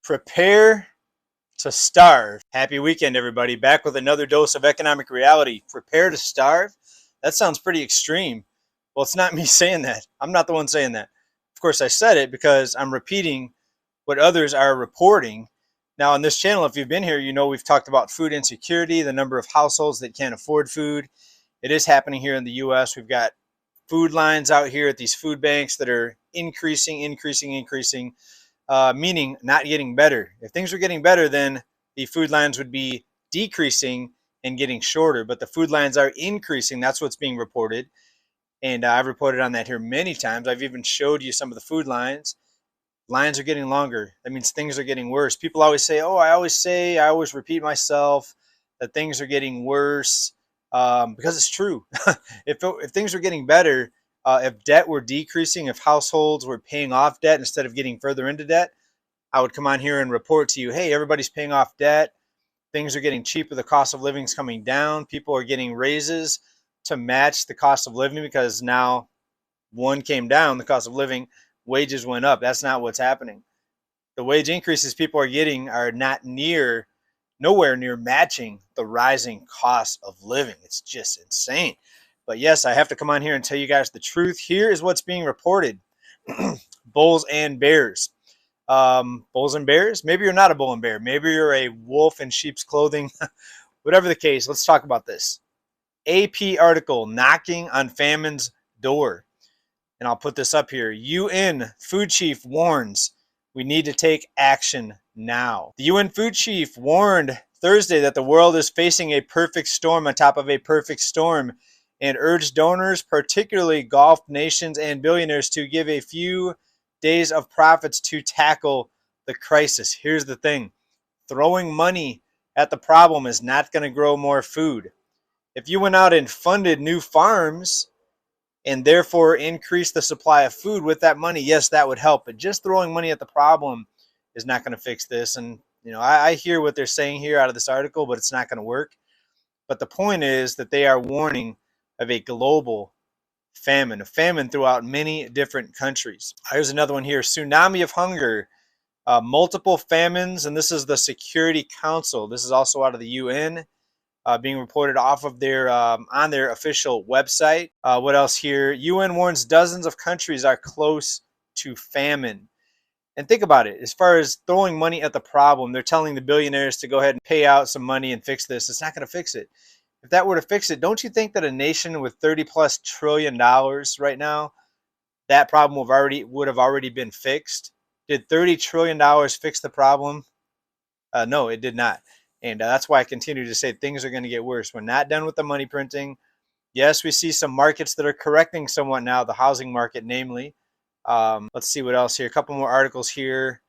Prepare to starve. Happy weekend, everybody. Back with another dose of economic reality. Prepare to starve? That sounds pretty extreme. Well, it's not me saying that. I'm not the one saying that. Of course, I said it because I'm repeating what others are reporting. Now, on this channel, if you've been here, you know we've talked about food insecurity, the number of households that can't afford food. It is happening here in the U.S. We've got food lines out here at these food banks that are increasing, meaning not getting better. If things were getting better, then the food lines would be decreasing and getting shorter, but the food lines are increasing. That's what's being reported. And I've reported on that here many times. I've even showed you some of the food lines. Lines are getting longer. That means things are getting worse. People always say, I always repeat myself that things are getting worse because it's true. If things were getting better, if debt were decreasing, if households were paying off debt instead of getting further into debt, I would come on here and report to you, hey, everybody's paying off debt. Things are getting cheaper. The cost of living is coming down. People are getting raises to match the cost of living because now one came down, the cost of living, wages went up. That's not what's happening. The wage increases people are getting are nowhere near matching the rising cost of living. It's just insane. But yes, I have to come on here and tell you guys the truth. Here is what's being reported. Bulls and bears. Bulls and bears? Maybe you're not a bull and bear. Maybe you're a wolf in sheep's clothing. Whatever the case, let's talk about this. AP article, knocking on famine's door. And I'll put this up here. UN food chief warns we need to take action now. The UN food chief warned Thursday that the world is facing a perfect storm on top of a perfect storm and urged donors, particularly Gulf nations and billionaires, to give a few days of profits to tackle the crisis. Here's the thing. Throwing money at the problem is not going to grow more food. If you went out and funded new farms and therefore increased the supply of food with that money, yes, that would help. But just throwing money at the problem is not going to fix this. And, I hear what they're saying here out of this article, but it's not going to work. But the point is that they are warning of a global famine, a famine throughout many different countries. Here's another one here, tsunami of hunger, multiple famines, and this is the Security Council. This is also out of the UN, being reported off of their on their official website. What else here? UN warns dozens of countries are close to famine. And think about it, as far as throwing money at the problem, they're telling the billionaires to go ahead and pay out some money and fix this. It's not going to fix it. If that were to fix it, don't you think that a nation with $30+ trillion right now, that problem would have already been fixed? Did $30 trillion fix the problem? No, it did not. And that's why I continue to say things are going to get worse. We're not done with the money printing. Yes, we see some markets that are correcting somewhat now, the housing market namely. Let's see what else here. A couple more articles here.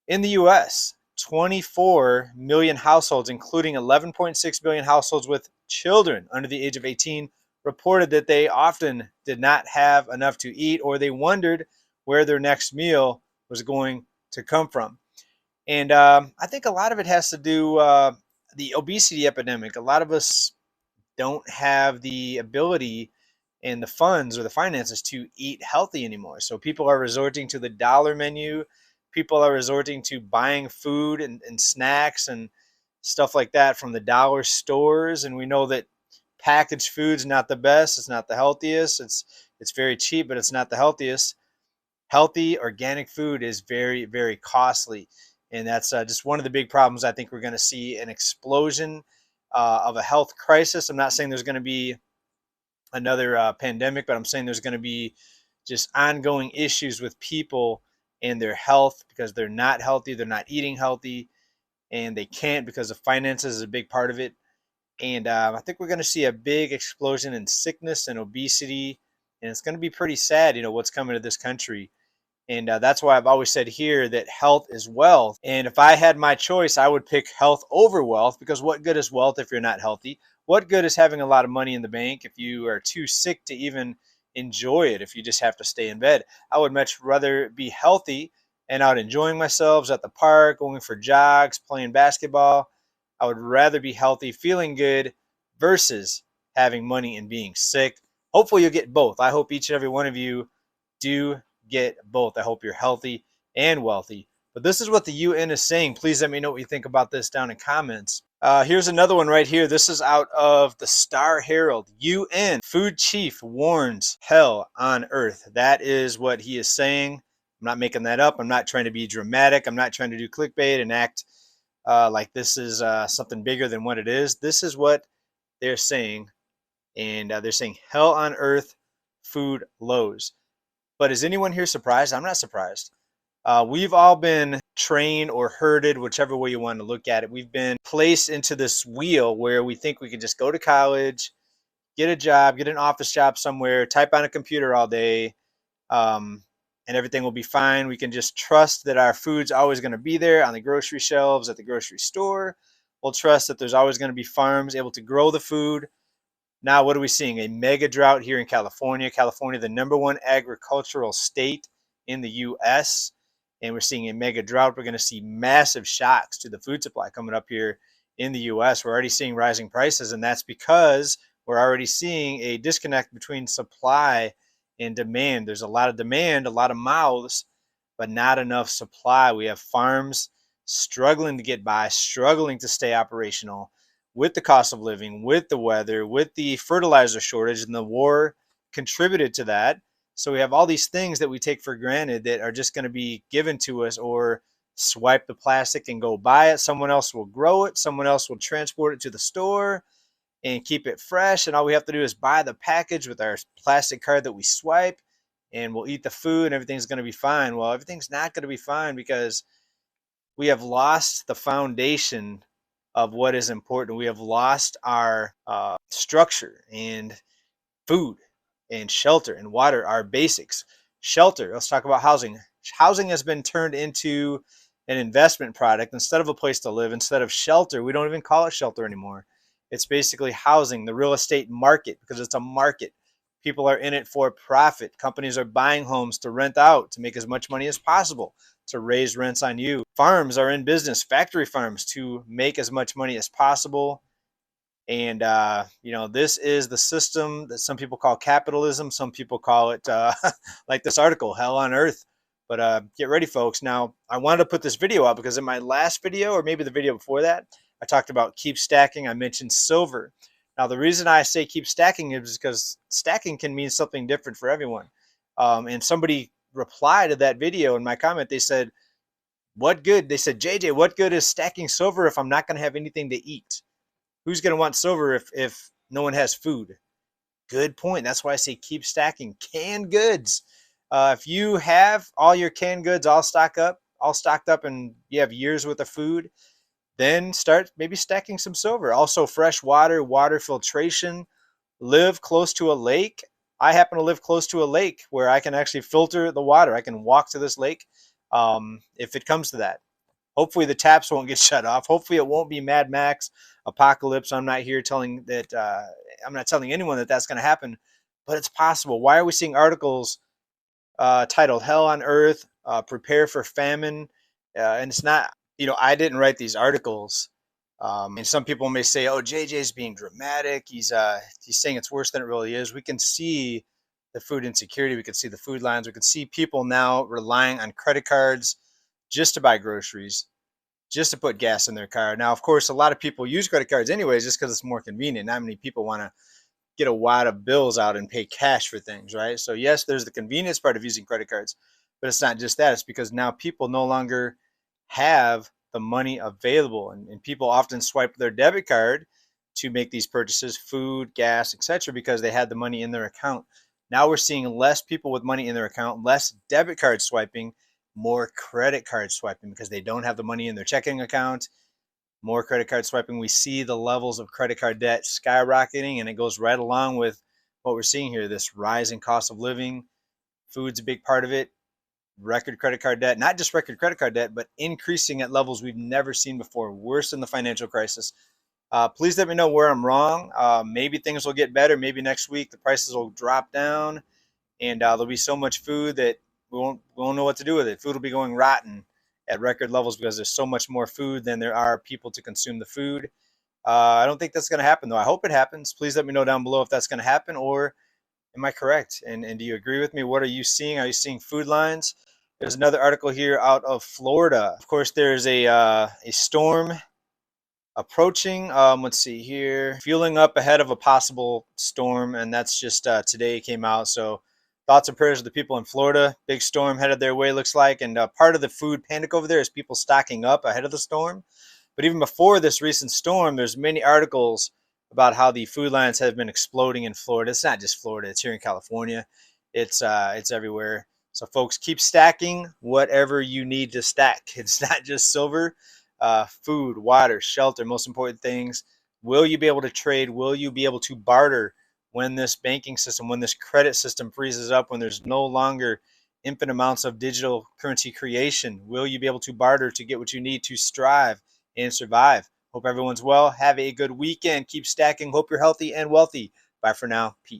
In the U.S., 24 million households, including 11.6 million households with children under the age of 18, reported that they often did not have enough to eat, or they wondered where their next meal was going to come from. And I think a lot of it has to do the obesity epidemic. A lot of us don't have the ability and the funds or the finances to eat healthy anymore. So people are resorting to the dollar menu. People are resorting to buying food and snacks and stuff like that from the dollar stores. And we know that packaged food's not the best. It's not the healthiest. It's very cheap, but it's not the healthiest. Healthy organic food is very, very costly. And that's just one of the big problems. I think we're going to see an explosion of a health crisis. I'm not saying there's going to be another pandemic, but I'm saying there's going to be just ongoing issues with people and their health because they're not healthy, they're not eating healthy, and they can't because of finances is a big part of it. And I think we're going to see a big explosion in sickness and obesity, and it's going to be pretty sad, what's coming to this country. And that's why I've always said here that health is wealth. And if I had my choice, I would pick health over wealth, because what good is wealth if you're not healthy? What good is having a lot of money in the bank if you are too sick to even enjoy it, if you just have to stay in bed? I would much rather be healthy and out enjoying myself at the park, going for jogs, playing basketball. I would rather be healthy, feeling good, versus having money and being sick. Hopefully you'll get both. I hope each and every one of you do get both. I hope you're healthy and wealthy But this is what the UN is saying. Please let me know what you think about this down in comments. Here's another one right here. This is out of the Star Herald. UN food chief warns hell on earth. That is what he is saying. I'm not making that up. I'm not trying to be dramatic. I'm not trying to do clickbait and act like this is something bigger than what it is. This is what they're saying. And they're saying hell on earth, food lows. But is anyone here surprised? I'm not surprised. We've all been trained or herded, whichever way you want to look at it. We've been placed into this wheel where we think we can just go to college, get a job, get an office job somewhere, type on a computer all day, and everything will be fine. We can just trust that our food's always going to be there on the grocery shelves at the grocery store. We'll trust that there's always going to be farms able to grow the food. Now, what are we seeing? A mega drought here in California. California, the #1 agricultural state in the U.S., and we're seeing a mega drought. We're going to see massive shocks to the food supply coming up here in the U.S. We're already seeing rising prices, and that's because we're already seeing a disconnect between supply and demand. There's a lot of demand, a lot of mouths, but not enough supply. We have farms struggling to get by, struggling to stay operational with the cost of living, with the weather, with the fertilizer shortage, and the war contributed to that. So we have all these things that we take for granted that are just going to be given to us, or swipe the plastic and go buy it. Someone else will grow it. Someone else will transport it to the store and keep it fresh. And all we have to do is buy the package with our plastic card that we swipe, and we'll eat the food and everything's going to be fine. Well, everything's not going to be fine because we have lost the foundation of what is important. We have lost our structure, and food and shelter and water are basics. Shelter, let's talk about housing. Housing has been turned into an investment product instead of a place to live. Instead of shelter, we don't even call it shelter anymore. It's basically housing, the real estate market, because it's a market. People are in it for profit. Companies are buying homes to rent out to make as much money as possible, to raise rents on you. Farms are in business, factory farms, to make as much money as possible. And, this is the system that some people call capitalism. Some people call it, like this article, hell on earth. But get ready, folks. Now, I wanted to put this video out because in my last video, or maybe the video before that, I talked about keep stacking. I mentioned silver. Now, the reason I say keep stacking is because stacking can mean something different for everyone. And somebody replied to that video in my comment. They said, what good? They said, JJ, what good is stacking silver if I'm not going to have anything to eat? Who's going to want silver if no one has food? Good point. That's why I say keep stacking canned goods. If you have all your canned goods all stocked up, and you have years worth of food, then start maybe stacking some silver. Also, fresh water, water filtration. Live close to a lake. I happen to live close to a lake where I can actually filter the water. I can walk to this lake if it comes to that. Hopefully the taps won't get shut off. Hopefully it won't be Mad Max apocalypse. I'm not here telling that. I'm not telling anyone that that's going to happen, but it's possible. Why are we seeing articles titled "Hell on Earth"? Prepare for famine, and it's not. I didn't write these articles. And some people may say, "Oh, JJ's being dramatic. He's saying it's worse than it really is." We can see the food insecurity. We can see the food lines. We can see people now relying on credit cards just to buy groceries, just to put gas in their car. Now, of course, a lot of people use credit cards anyways, just because it's more convenient. Not many people want to get a wad of bills out and pay cash for things, right? So yes, there's the convenience part of using credit cards, but it's not just that. It's because now people no longer have the money available, and people often swipe their debit card to make these purchases, food, gas, etc., because they had the money in their account. Now we're seeing less people with money in their account, less debit card swiping, more credit card swiping because they don't have the money in their checking account. More credit card swiping. We see the levels of credit card debt skyrocketing, and it goes right along with what we're seeing here, this rising cost of living. Food's a big part of it. Record credit card debt, not just record credit card debt, but increasing at levels we've never seen before, worse than the financial crisis. Please let me know where I'm wrong. Maybe things will get better. Maybe next week the prices will drop down, and there'll be so much food that we won't know what to do with it. Food will be going rotten at record levels because there's so much more food than there are people to consume the food. I don't think that's going to happen, though. I hope it happens. Please let me know down below if that's going to happen, or am I correct? And do you agree with me? What are you seeing? Are you seeing food lines? There's another article here out of Florida. Of course, there's a storm approaching. Let's see here, fueling up ahead of a possible storm, and that's just today it came out. So thoughts and prayers to the people in Florida. Big storm headed their way, looks like, and part of the food panic over there is people stocking up ahead of the storm. But even before this recent storm, there's many articles about how the food lines have been exploding in Florida. It's not just Florida; it's here in California. It's everywhere. So folks, keep stacking whatever you need to stack. It's not just silver. Food, water, shelter, most important things. Will you be able to trade? Will you be able to barter when this banking system, when this credit system freezes up, when there's no longer infinite amounts of digital currency creation? Will you be able to barter to get what you need to strive and survive? Hope everyone's well. Have a good weekend. Keep stacking. Hope you're healthy and wealthy. Bye for now. Peace.